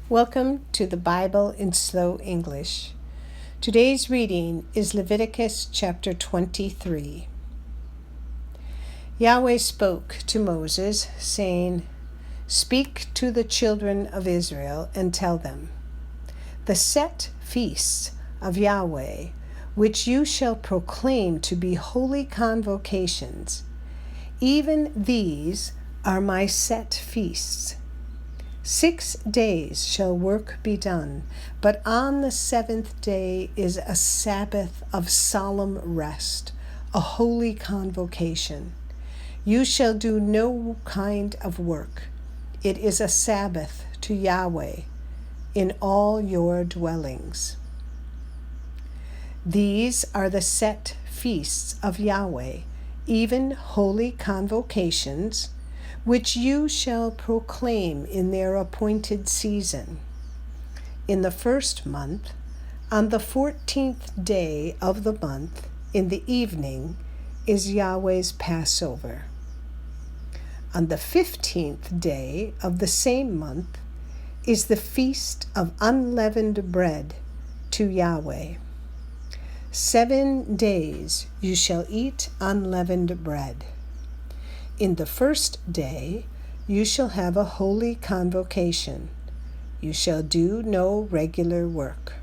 Welcome to the Bible in Slow English. Today's reading is Leviticus chapter 23. Yahweh spoke to Moses, saying, "Speak to the children of Israel and tell them, the set feasts of Yahweh, which you shall proclaim to be holy convocations, even these are my set feasts. 6 days shall work be done, but on the 7th day is a Sabbath of solemn rest, a holy convocation. You shall do no kind of work. It is a Sabbath to Yahweh in all your dwellings. These are the set feasts of Yahweh, even holy convocations, which you shall proclaim in their appointed season. In the first month, on the 14th day of the month, in the evening, is Yahweh's Passover. On the 15th day of the same month is the feast of unleavened bread to Yahweh. 7 days you shall eat unleavened bread. In the first day you shall have a holy convocation. You shall do no regular work.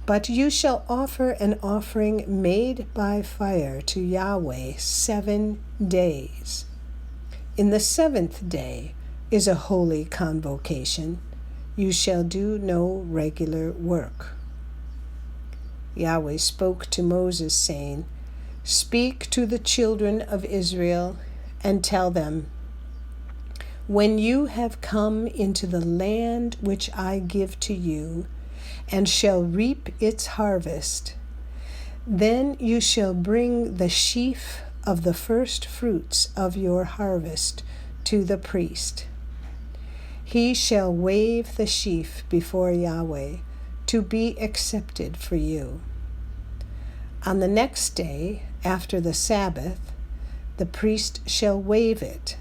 But you shall offer an offering made by fire to Yahweh 7 days. In the 7th day is a holy convocation. You shall do no regular work. Yahweh spoke to Moses, saying, "Speak to the children of Israel and tell them, when you have come into the land which I give to you, and shall reap its harvest, then you shall bring the sheaf of the first fruits of your harvest to the priest. He shall wave the sheaf before Yahweh to be accepted for you. On the next day, after the Sabbath, the priest shall wave it.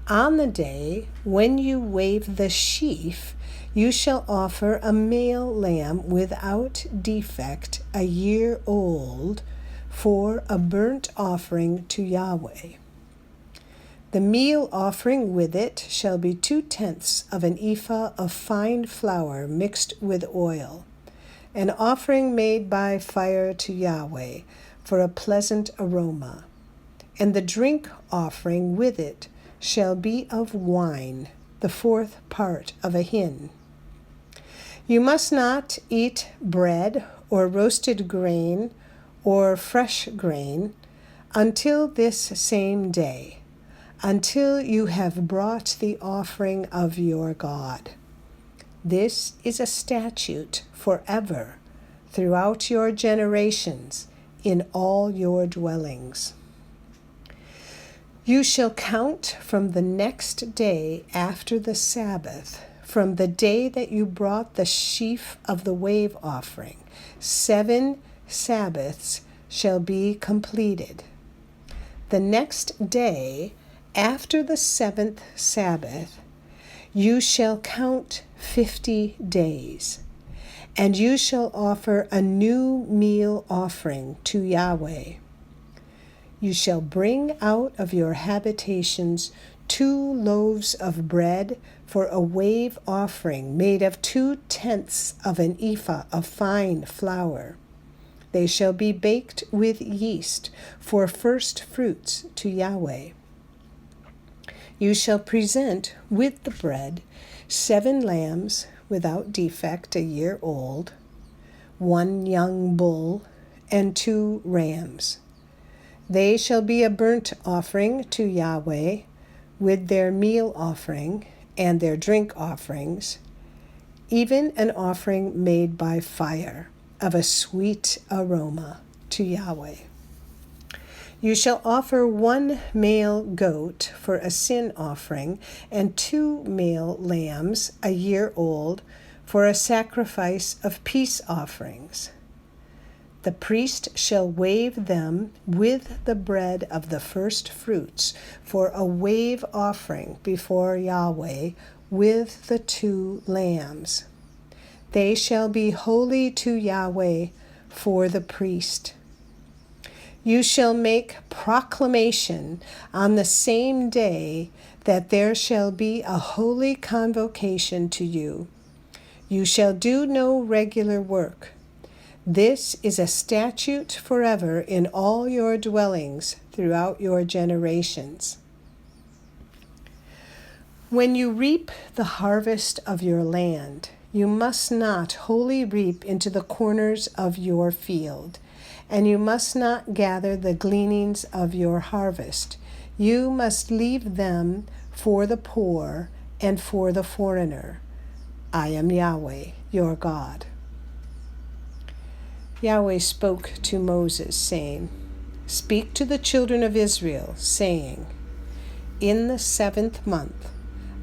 On the day when you wave the sheaf, you shall offer a male lamb without defect, a year old, for a burnt offering to Yahweh. The meal offering with it shall be 2/10 of an ephah of fine flour mixed with oil, an offering made by fire to Yahweh for a pleasant aroma. And the drink offering with it shall be of wine, the 4th part of a hin. You must not eat bread or roasted grain or fresh grain until this same day, until you have brought the offering of your God. This is a statute forever throughout your generations in all your dwellings. You shall count from the next day after the Sabbath, from the day that you brought the sheaf of the wave offering. 7 Sabbaths shall be completed. The next day after the 7th Sabbath, you shall count 50 days, and you shall offer a new meal offering to Yahweh. You shall bring out of your habitations 2 loaves of bread for a wave offering made of 2/10 of an ephah of fine flour. They shall be baked with yeast for first fruits to Yahweh. You shall present with the bread 7 lambs without defect, a year old, 1 young bull, and 2 rams. They shall be a burnt offering to Yahweh with their meal offering and their drink offerings, even an offering made by fire of a sweet aroma to Yahweh. You shall offer 1 male goat for a sin offering and 2 male lambs, a year old, for a sacrifice of peace offerings. The priest shall wave them with the bread of the first fruits for a wave offering before Yahweh with the 2 lambs. They shall be holy to Yahweh for the priest. You shall make proclamation on the same day that there shall be a holy convocation to you. You shall do no regular work. This is a statute forever in all your dwellings throughout your generations. When you reap the harvest of your land, you must not wholly reap into the corners of your field, and you must not gather the gleanings of your harvest. You must leave them for the poor and for the foreigner. I am Yahweh, your God. Yahweh spoke to Moses, saying, Speak to the children of Israel, saying, In the 7th month,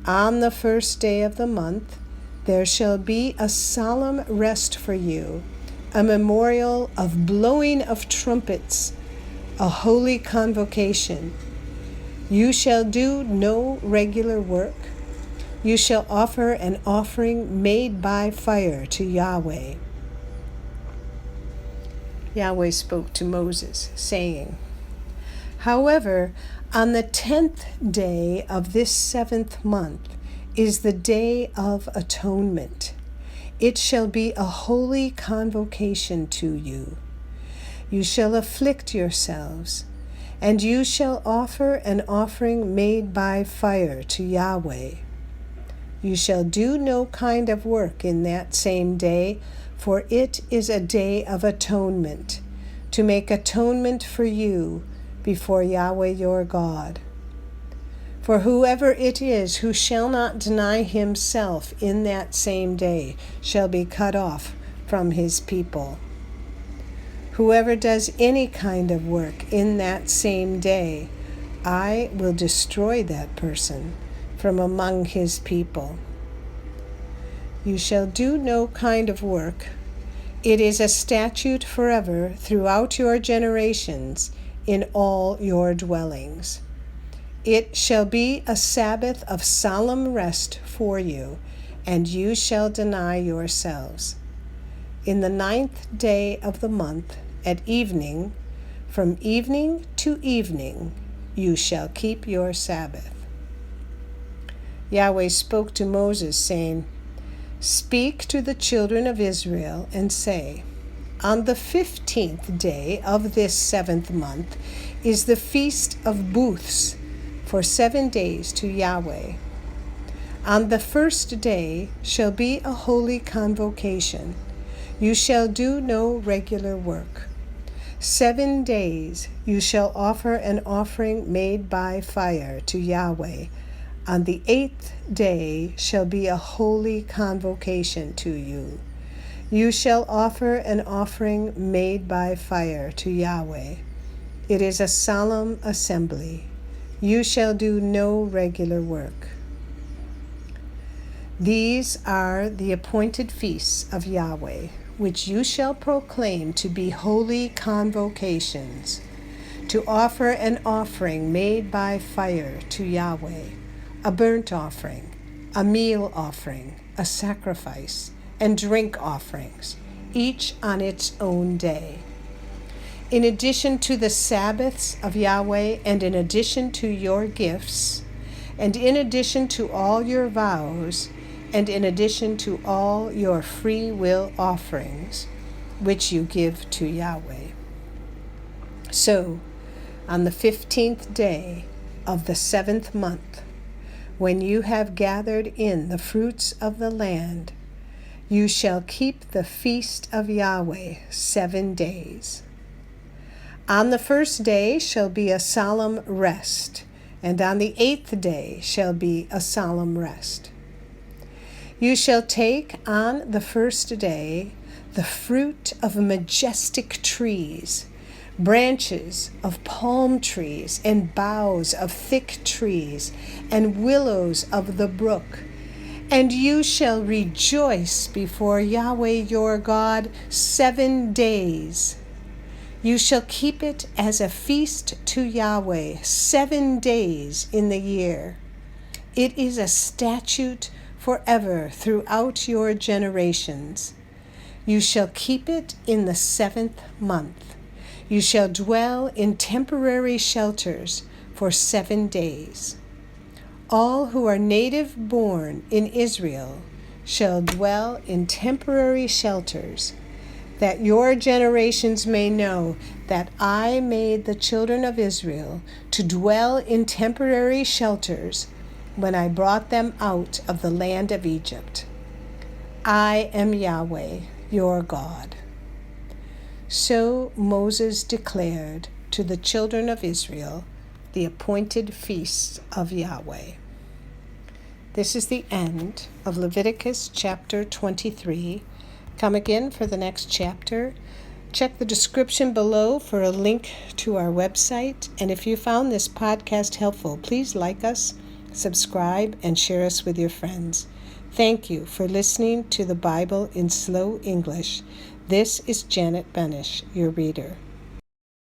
on the 1st day of the month, there shall be a solemn rest for you, a memorial of blowing of trumpets, a holy convocation. You shall do no regular work. You shall offer an offering made by fire to Yahweh. Yahweh spoke to Moses, saying, However, on the 10th day of this 7th month is the Day of Atonement. It shall be a holy convocation to you. You shall afflict yourselves, and you shall offer an offering made by fire to Yahweh. You shall do no kind of work in that same day, for it is a day of atonement, to make atonement for you before Yahweh your God. For whoever it is who shall not deny himself in that same day shall be cut off from his people. Whoever does any kind of work in that same day, I will destroy that person from among his people. You shall do no kind of work. It is a statute forever throughout your generations in all your dwellings. It shall be a Sabbath of solemn rest for you, and you shall deny yourselves. In the 9th day of the month, at evening, from evening to evening, you shall keep your Sabbath. Yahweh spoke to Moses, saying, Speak to the children of Israel and say, On the 15th day of this 7th month is the feast of booths for 7 days to Yahweh. On the 1st day shall be a holy convocation. You shall do no regular work. 7 days you shall offer an offering made by fire to Yahweh. On the 8th day shall be a holy convocation to you. You shall offer an offering made by fire to Yahweh. It is a solemn assembly. You shall do no regular work. These are the appointed feasts of Yahweh, which you shall proclaim to be holy convocations, to offer an offering made by fire to Yahweh, a burnt offering, a meal offering, a sacrifice, and drink offerings, each on its own day. In addition to the Sabbaths of Yahweh, and in addition to your gifts, and in addition to all your vows, and in addition to all your free will offerings, which you give to Yahweh. So, on the 15th day of the 7th month, when you have gathered in the fruits of the land, you shall keep the feast of Yahweh 7 days. On the 1st day shall be a solemn rest, and on the 8th day shall be a solemn rest. You shall take on the 1st day the fruit of majestic trees, branches of palm trees, and boughs of thick trees, and willows of the brook. And you shall rejoice before Yahweh your God 7 days. You shall keep it as a feast to Yahweh 7 days in the year. It is a statute forever throughout your generations. You shall keep it in the 7th month. You shall dwell in temporary shelters for 7 days. All who are native born in Israel shall dwell in temporary shelters, that your generations may know that I made the children of Israel to dwell in temporary shelters when I brought them out of the land of Egypt. I am Yahweh, your God. So Moses declared to the children of Israel the appointed feasts of Yahweh. This is the end of Leviticus chapter 23. Come again for the next chapter. Check the description below for a link to our website. And if you found this podcast helpful, please like us, subscribe, and share us with your friends. Thank you for listening to the Bible in Slow English. This is Janet Benish, your reader.